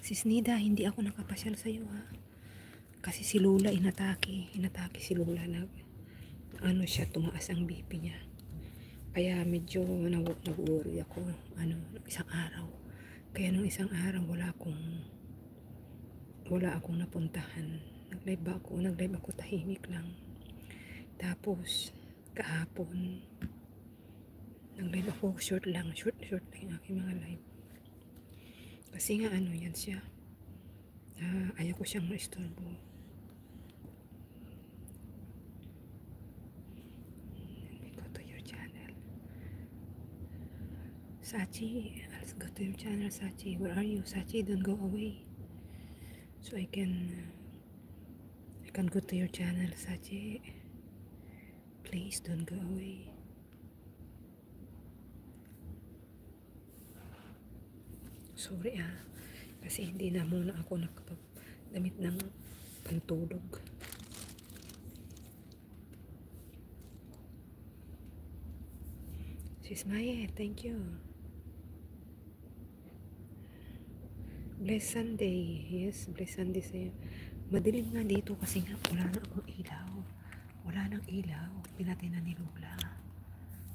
Sis Nida, hindi ako nakapasyal sa'yo ha. Kasi si Lola inatake si Lola na ano siya, tumaas ang BP niya. Kaya medyo nag-worry ako isang araw. Kaya nung isang araw wala akong napuntahan. Nag-live ako tahimik lang. Tapos kahapon nag-live ako short lang yung aking mga live. Kasi nga yan siya. Ayaw ko siyang maistorbo. Let me go to your channel. Sachi, let's go to your channel, Sachi. Where are you? Sachi, don't go away. So I can go to your channel, Sachi. Please don't go away. Sorry kasi hindi na muna ako nakapagdamit ng pantulog. Sis Maya, thank you. Blessed Sunday. Yes, blessed Sunday sa'yo. Madilim nga dito kasi nga wala na akong ilaw. Wala nang ilaw. Pinatay na ni Lola.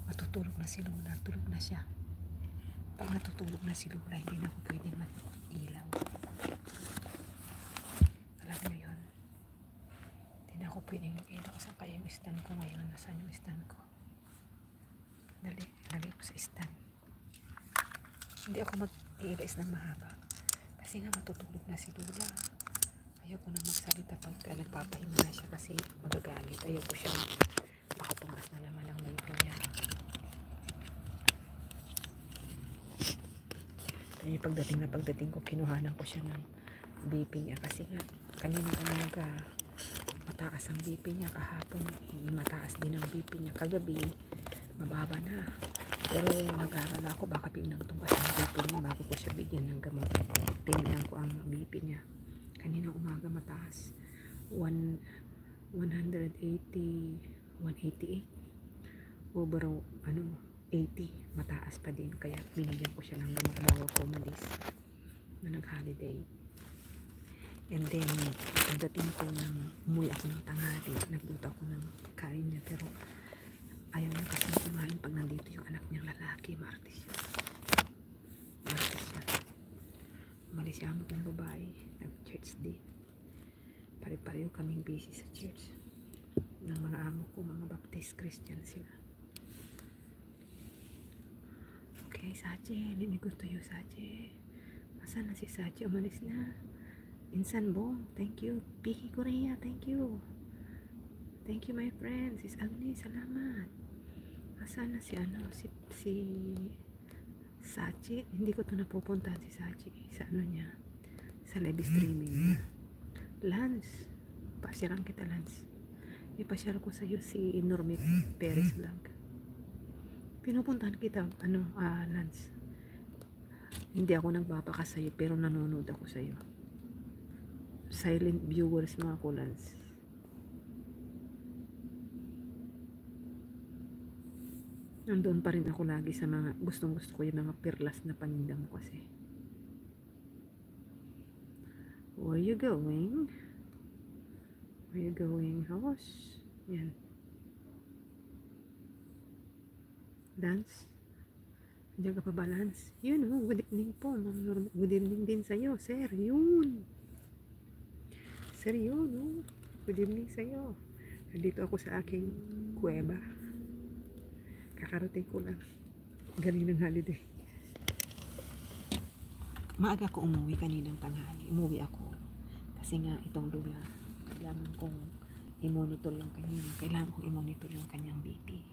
Matutulog na si Lola. Tulog na siya. Pag natutulog na si Lola, hindi na ako pwedeng mag-ilaw. Alam mo yun? Hindi na ako pwedeng mag-ilaw. Saan kaya yung stand ko ngayon? Nasaan yung stand ko? Dali ko sa stand. Hindi ako mag-iilis ng mahaba. Kasi nga matutulog na si Lola. Ayaw ko na magsalita pag nagpapahinga na siya kasi magagalit. Ayaw ko siya makatungas na naman ang mundo niya. Kaya pagdating ko, kinuhanan ko siya ng BP niya kasi nga kanina mataas ang BP niya. Kahapon mataas din ang BP niya. Kagabi mababa na. Pero nag-aaral ako baka pinagtumbas ang BP niya bago ko siya bigyan ng gamot. Tingnan ko ang BP niya. Kanina umaga mataas. 180, 188 over 80, mataas pa din. Kaya binigyan ko siya ng gamot bago ko umalis na nag-holiday. And then pagdating ko umuwi ako ng tanghali, nagluto ako ng kain niya pero ayaw niya kasi kumain pag nandito yung anak niyang lalaki. Martis siya. Umalis siya amot ng babae. Nag-church din. Pare-pareho kaming busy sa church. Ng mga amo ko, mga Baptist Christian sila. Okay, Sachi. Let me go to you, Sachi. Asan na si Sachi? Umalis na. Insan Bong, thank you. Piki Korea, thank you. Thank you, my friend. Sis Agnes, salamat. Asan na si Sachi? Hindi ko to napupuntahan si Sachi. Sa niya? Sa live streaming niya. Lance, pasyaran kita, Lance. Ipasyal ko sa iyo si Normit Perez Vlog. Pinupuntahan kita, Lance. Hindi ako nagpapaka sa iyo, pero nanonood ako sa iyo. Silent viewers mga ko, Lance. Nandun pa rin ako lagi sa mga gustong ko yung mga perlas na paninda mo kasi. Where you going? Where you going, house? Yan. Dance? Diyan ka pa balance? Yun good evening po. Good evening din sa'yo, sir. Yun. Sir, yun. Good evening sa'yo. Nandito ako sa aking kuweba. Kakarating ko lang galing ng holiday. Maaga ko umuwi kaninang tanghali. Umuwi ako kasi nga itong Lola kailangan kong i-monitor yung kanyang BP.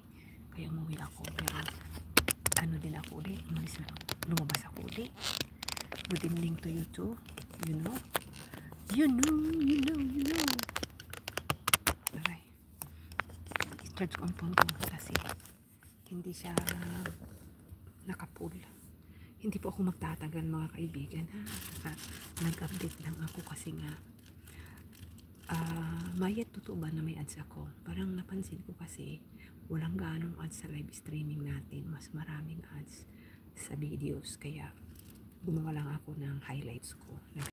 Kaya umuwi ako, pero din ako ulit, lumabas ako ulit. Good evening to you too. You know. Alright, i-charge ko ang phone ko kasi hindi siya nakapull. Hindi po ako magtatagal mga kaibigan ha. Nag-update lang ako kasi nga Mayat, totoo ba na may ads ako? Parang napansin ko kasi walang ganong ads sa live streaming natin. Mas maraming ads sa videos. Kaya gumawa lang ako ng highlights ko.